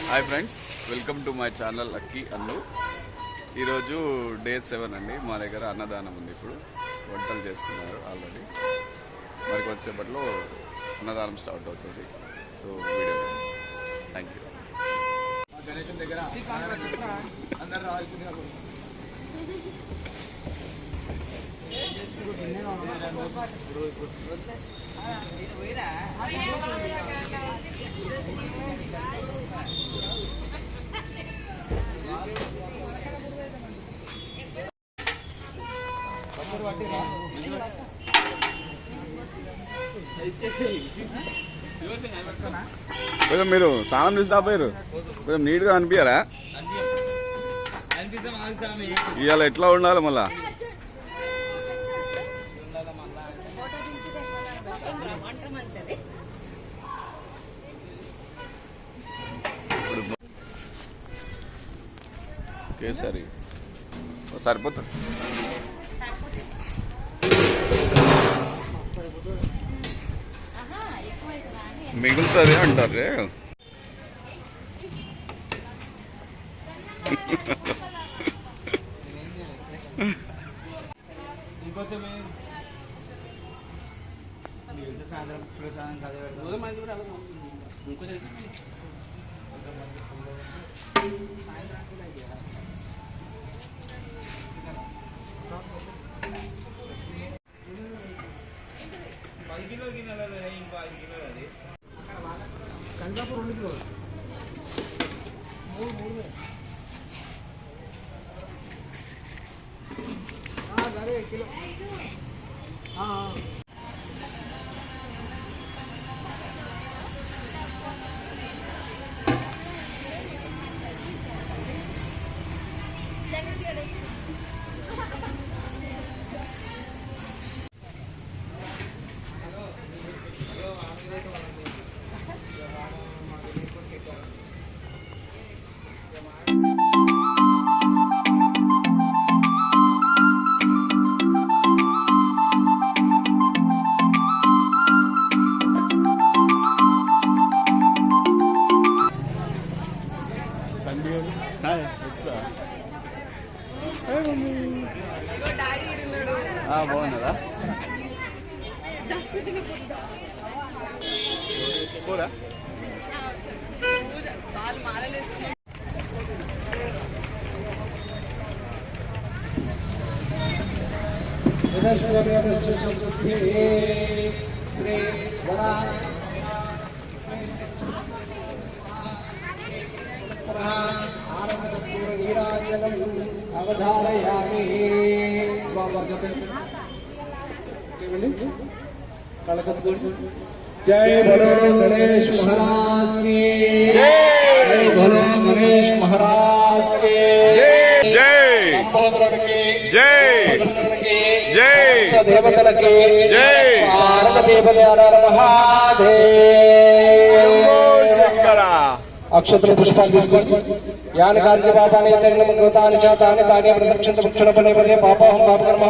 Hi friends, welcome to my channel అక్కి అల్లు. ఈరోజు day 7 అండి. మా దగ్గర అన్నదానం ఉంది. ఇప్పుడు వంటలు చేస్తున్నారు ఆల్రెడీ. మరి కొద్దిసేపట్లో అన్నదానం స్టార్ట్ అవుతుంది. So video thank you. Ganesham దగ్గర అందరు రావాల్సిందిగా కొంచెం మీరు స్నానం చేసి రాపోయారు, కొంచెం నీట్గా అనిపించారా? ఇవాళ ఎట్లా ఉండాలి మళ్ళా? కేసరి సరిపోతుంది, మిగులుతుంది అంటారు. కంగాపూర్ 2 కిలోలు 3 సరే కిలో బాగున్నదా? పోరా అవధారయామి. जय बोलो गणेश महाराज की जय, बोलो गणेश महाराज के जय, जय जय देवतल के जय, पार्वती महादेव. अक्षत्र पुष्पाలు తీసుకొని యాని కార్య పాపాని యజ్ఞం గోతాని చాతాని తాని ప్రదక్షిణ భక్షణ పనే పదే పాపహం పాపకర్మ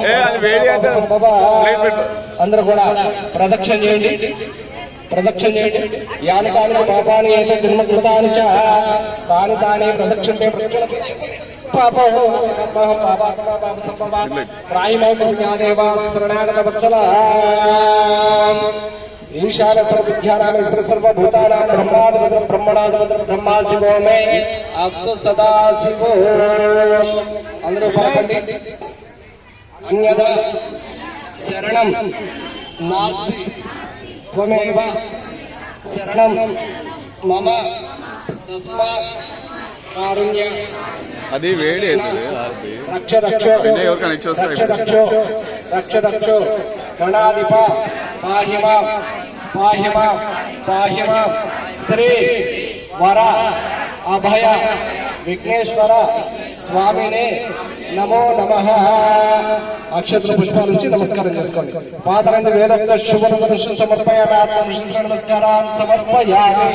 అందరూ కూడా ప్రదక్షిణ చేయండి. యాని కాని పాపాని అయితే జన్మ కృతాని చ తాని తాని ప్రదక్షిణ పాపహం పాపకర్మ పాప సంభవ ప్రాయమై పుణ్యాదేవ శరణాగత వత్సల ఈశాన సర్వవిద్యానాం సర్వభూతానాం బ్రహ్మాధిపతి బ్రహ్మణాధిపతి బ్రహ్మా శివో మే అస్తు సదా శివో. అందరూ పలకండి. అన్యథా శరణం నాస్తి త్వమేవ శరణం మమ తస్మాత్ కారుణ్య. అది వేడి రక్ష రక్షో గణాధిప పాహిమా పాహిమా పాహిమా శ్రీ వర అభయ విఘ్నేశ్వర స్వామినే నమో నమః. అక్షత్ర పుష్పాల నుంచి నమస్కారం చేసుకోండి. పాదరంగ వేదోక్త శుభదర్శన సమర్పయామి. ఆత్మవిశ్వాస నమస్కారాన్ని సమర్పయామి.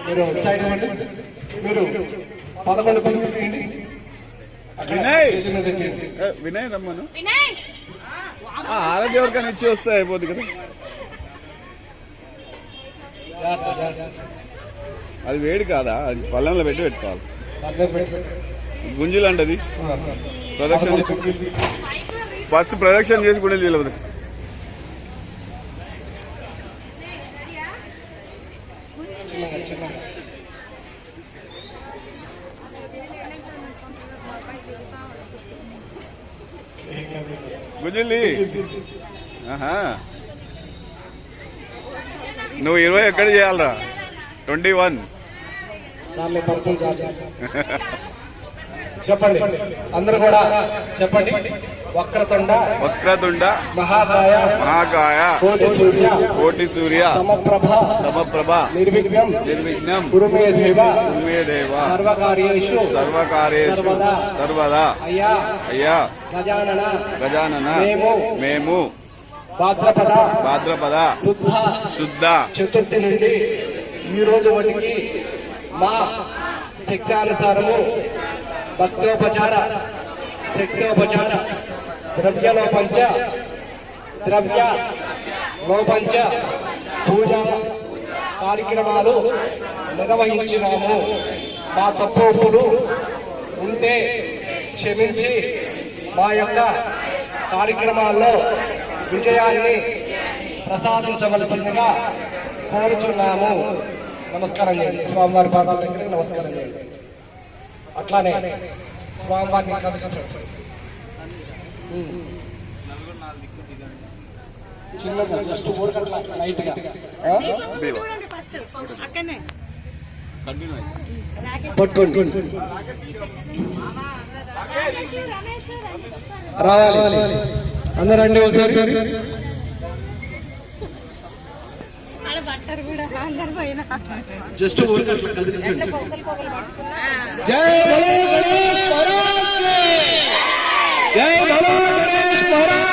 మీరు సైడ్ ఇవ్వండి. మీరు 11 పనులు తీయండి. వినయ్ రమ్మను. ఆరోగ్య వర్గాన్ని ఇచ్చి వస్తే అయిపోద్ది కదా. అది వేడి కాదా, అది పళ్ళంలో పెట్టి పెట్టుకోవాలి. గుంజులు అంటది ప్రదక్షిణ ఫస్ట్ ప్రదక్షిణ చేసి గుండెలు చేయలేదు. గుంజుల్ని నువ్వు 20 ఎక్కడ చేయాలరా? 21 చెప్పండి, అందరూ కూడా చెప్పండి. వక్రతుండ మహాకాయ కోటి సూర్య సమప్రభ నిర్విఘ్నం కురు మే దేవ సర్వకార్యేషు సర్వదా అయ్యా గజానన మేము భాద్రపద శుద్ధ చతుర్థి నుండి ఈ రోజు వాటికి మా శక్తానుసారము భక్తోపచార శక్తోపచార ద్రవ్య లోపంచ పూజా కార్యక్రమాలు నిర్వహించినాము. మా తప్పులు ఉంటే క్షమించి మా యొక్క కార్యక్రమాల్లో విజయాన్ని ప్రసాదించవలసిందిగా కోరుచున్నాము. నమస్కారం చేయండి. స్వామివారి పాదాల దగ్గర నమస్కారం చేయండి. అట్లానే స్వామివారిని చిన్నగా జస్ట్ ఊరకట్ల లైట్ గా పట్టుకోండి. రావాలి అందరూ రండి ఒకసారి. జస్ట్ జై భలో గణేష్ మహారాజ్ జై భలో గణేష్ మహారాజ్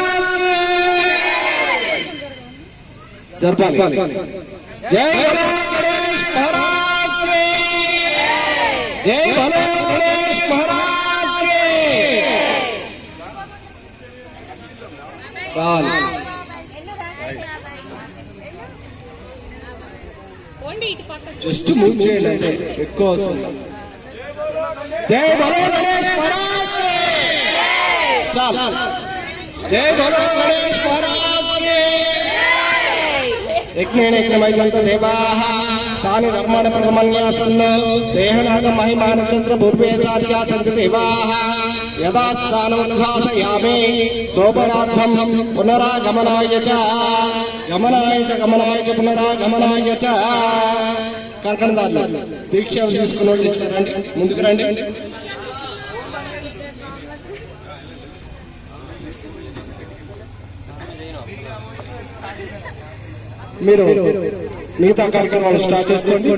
జరపాలి. జై భలో గణేష్ మహారాజ్ జై భలో గణేష్ మహారాజ్ రావాలి. జస్ట్ మూవ్ చేయండి అంటే ఎక్కువ అవసరం. జై భలో గణేష్ మహారాజ్ చాలు. జై భలో గణేష్ మహారాజ్ యజ్ఞేనైక్యమైచంత దేవాః తాని ధర్మాణ ప్రథమన్యాసన్ దేహనాథ మహిమాన చంద్ర పూర్వే సాధ్యాసంత దేవాః యదా స్థానముద్ఘాసయామి శోభనార్థం పునరాగమనాయ చ పునరాగమనాయ చ కంకణదారులు దీక్ష తీసుకున్న రండి, ముందుకు రండి. మీరు మిగతా కార్యక్రమాలు స్టార్ట్ చేసుకోండి.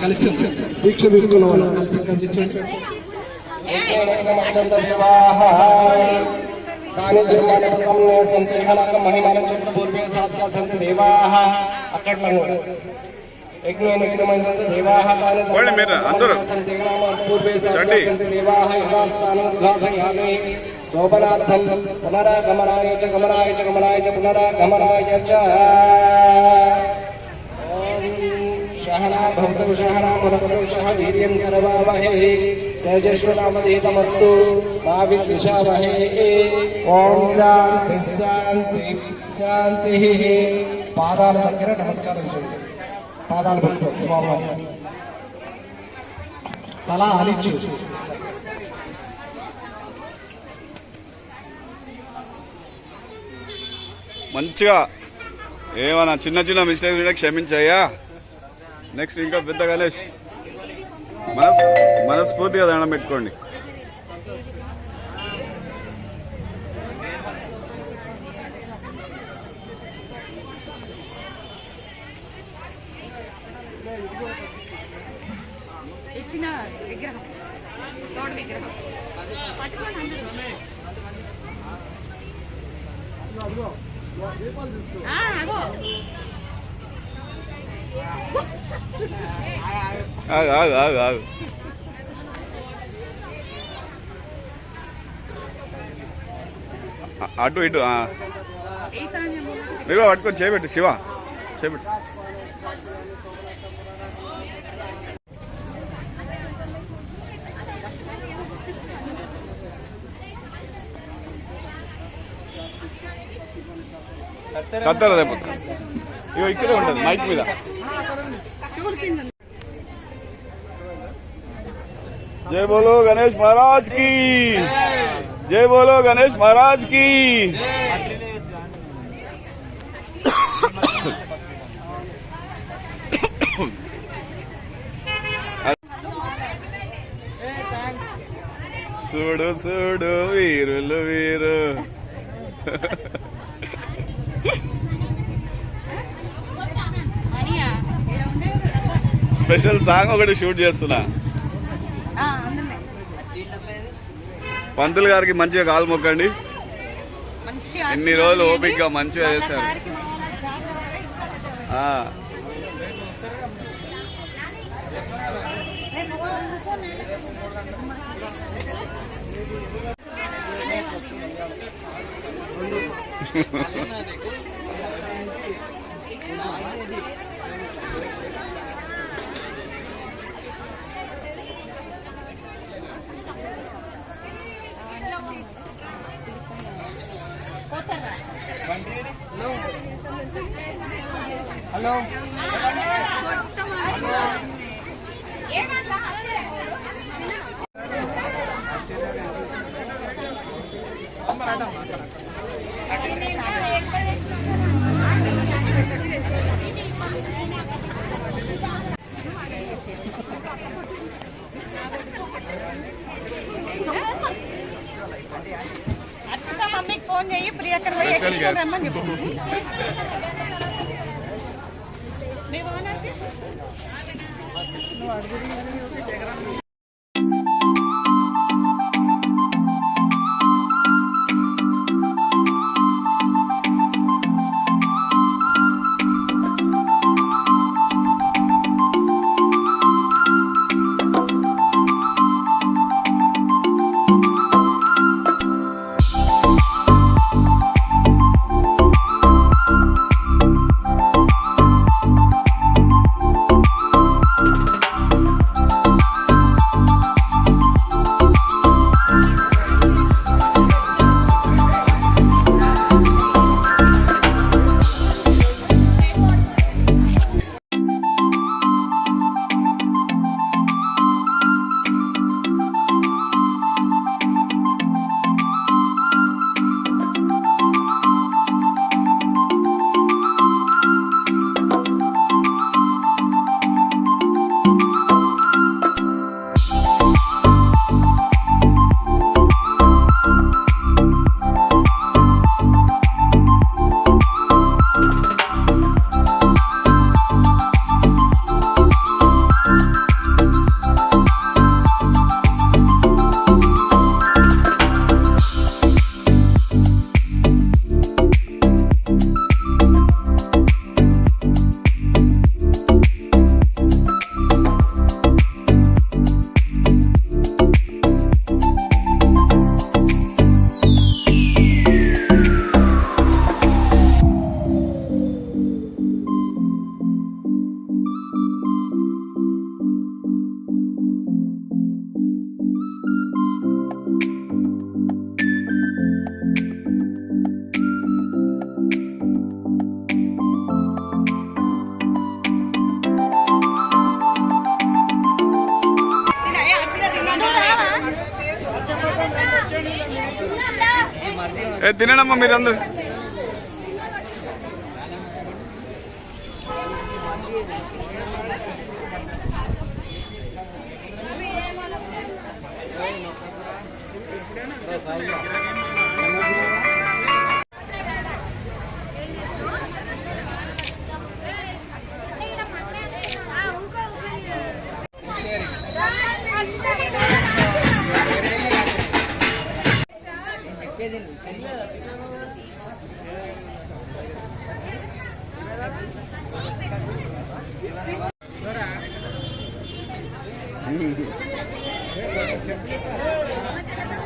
కలిసి దీక్ష తీసుకున్న వాళ్ళు కలిసి కనిపించండి. అక్కడ శోభనార్థం పునరాగమనాయ చ పునరాగమనాయ చ सहना भवतु सहना पुनः सह वीर्यं करवावहै तेजस्विनामधीतमस्तु मा विद्विषावहै ओम शांति शांति शांति. పాదాల దగ్గర నమస్కారం చేయండి. పాదాలు పట్టుకో స్వామి, తల ఆలించు. మంచిగా ఏమన్నా చిన్న చిన్న మిస్టేక్స్ ఉంటే క్షమించయ్యా. నెక్స్ట్ ఇంకా పెద్ద గణేష్ మనస్ఫూర్తిగా దండం పెట్టుకోండి. ఇచ్చిన విగ్రహం తోడు విగ్రహం పట్టుకోండి. ఆగు అటు ఇటు ఈశాన్యం మీరు పట్టుకొని చేయబెట్టు శివ చేయబెట్టు. కత్తెర తెప్ప ఇగో ఇక్కడే ఉంటుంది మైక్ మీద. స్టూల్ కింద జై బోలో గణేష్ మహారాజ్ కి, జై బోలో గణేష్ మహారాజ్ కి. చూడు చూడు వీరులు వీరు. మరియా ఇలా ఉండే స్పెషల్ సాంగ్ ఒకటి షూట్ చేస్తున్నా. అందులో పంతులు గారికి మంచిగా కాలు మొక్కండి. మంచి ఎన్ని రోజులు ఓపికగా మంచిగా చేశారు. హలో మమ్మీకి ఫోన్ చేయి ప్రియాకర్ పోయి Special guest. ఎక్కించుకోరమ్మని చెప్పు. మేము ఓనర్కి తినడమ్మా మీరందరూ.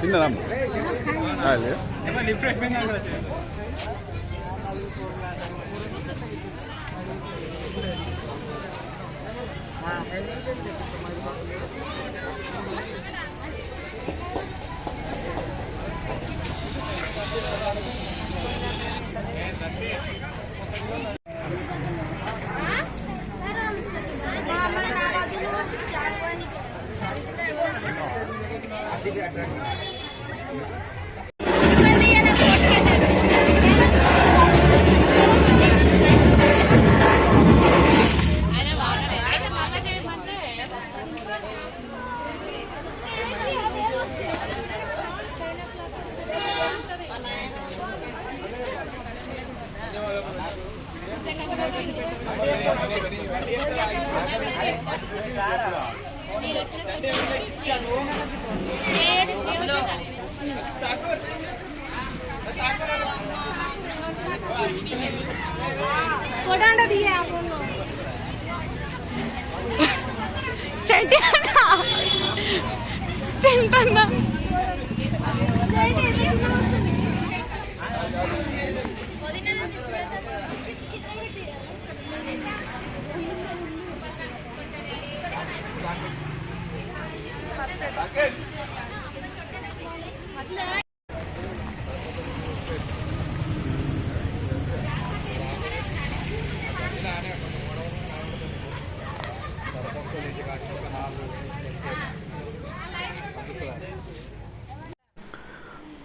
తిన్నారమ్మా. చెంటన్నా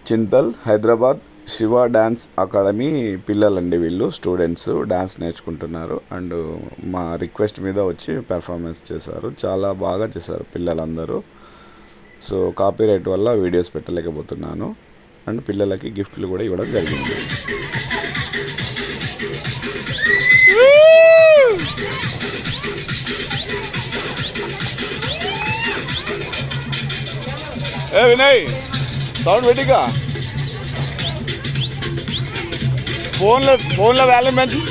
చింతల్ హైదరాబాద్ శివ డ్యాన్స్ అకాడమీ పిల్లలండి, వీళ్ళు స్టూడెంట్స్ డ్యాన్స్ నేర్చుకుంటున్నారు. అండ్ మా రిక్వెస్ట్ మీద వచ్చి పెర్ఫార్మెన్స్ చేశారు. చాలా బాగా చేశారు పిల్లలందరూ. సో కాపీరైట్ వల్ల వీడియోస్ పెట్టలేకపోతున్నాను. అండ్ పిల్లలకి గిఫ్ట్లు కూడా ఇవ్వడం జరిగింది. ఏ వినయ్, సౌండ్ పెట్టిగా, ఫోన్లో వాల్యూమ్ పెంచు.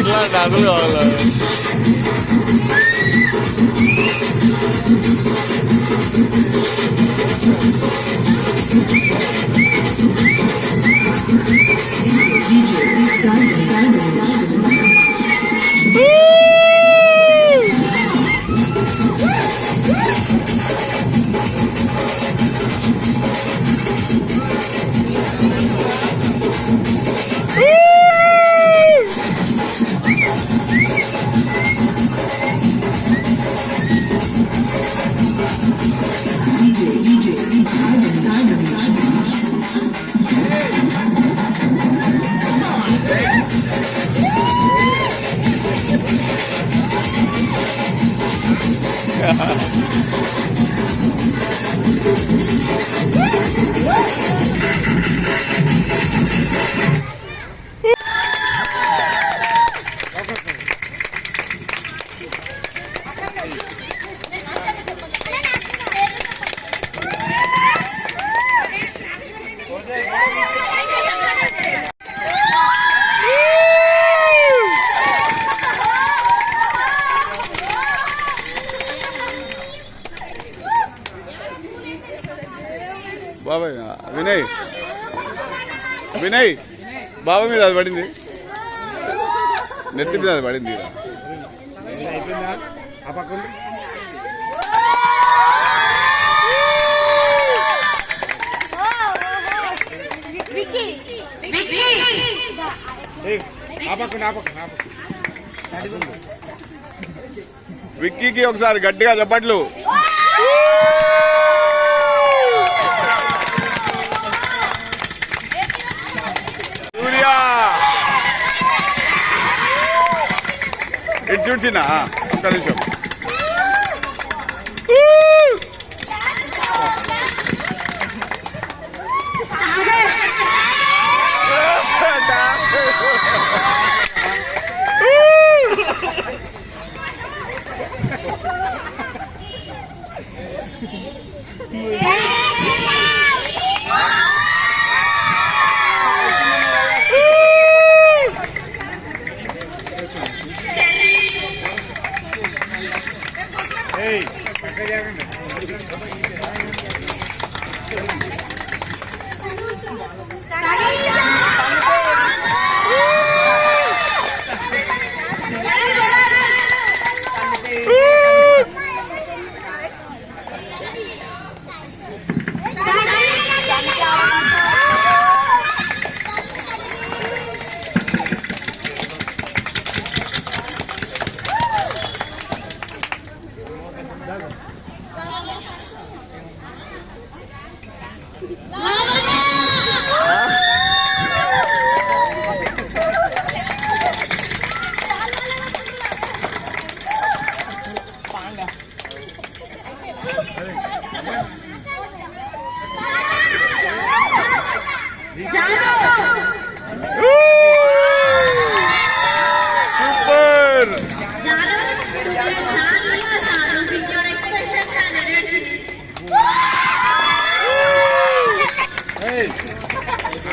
ఇట్లా డాన్సులు కావాలి. DJ వినయ్ బాబా మీద అది పడింది, నెత్తి మీద అది పడింది. విక్కీకి ఒకసారి గట్టిగా చెప్పట్లు. సూర్య ఇటు చూసినా ఒక్క నిమిషం.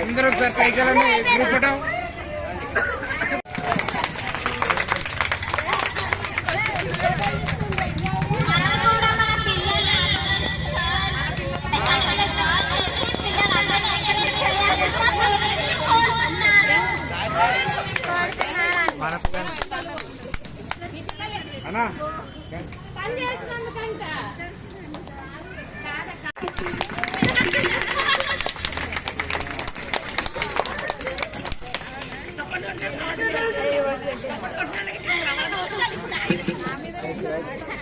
అందరూ ఒకసారి పైకి గ్రూప్ అన్నా Thank you.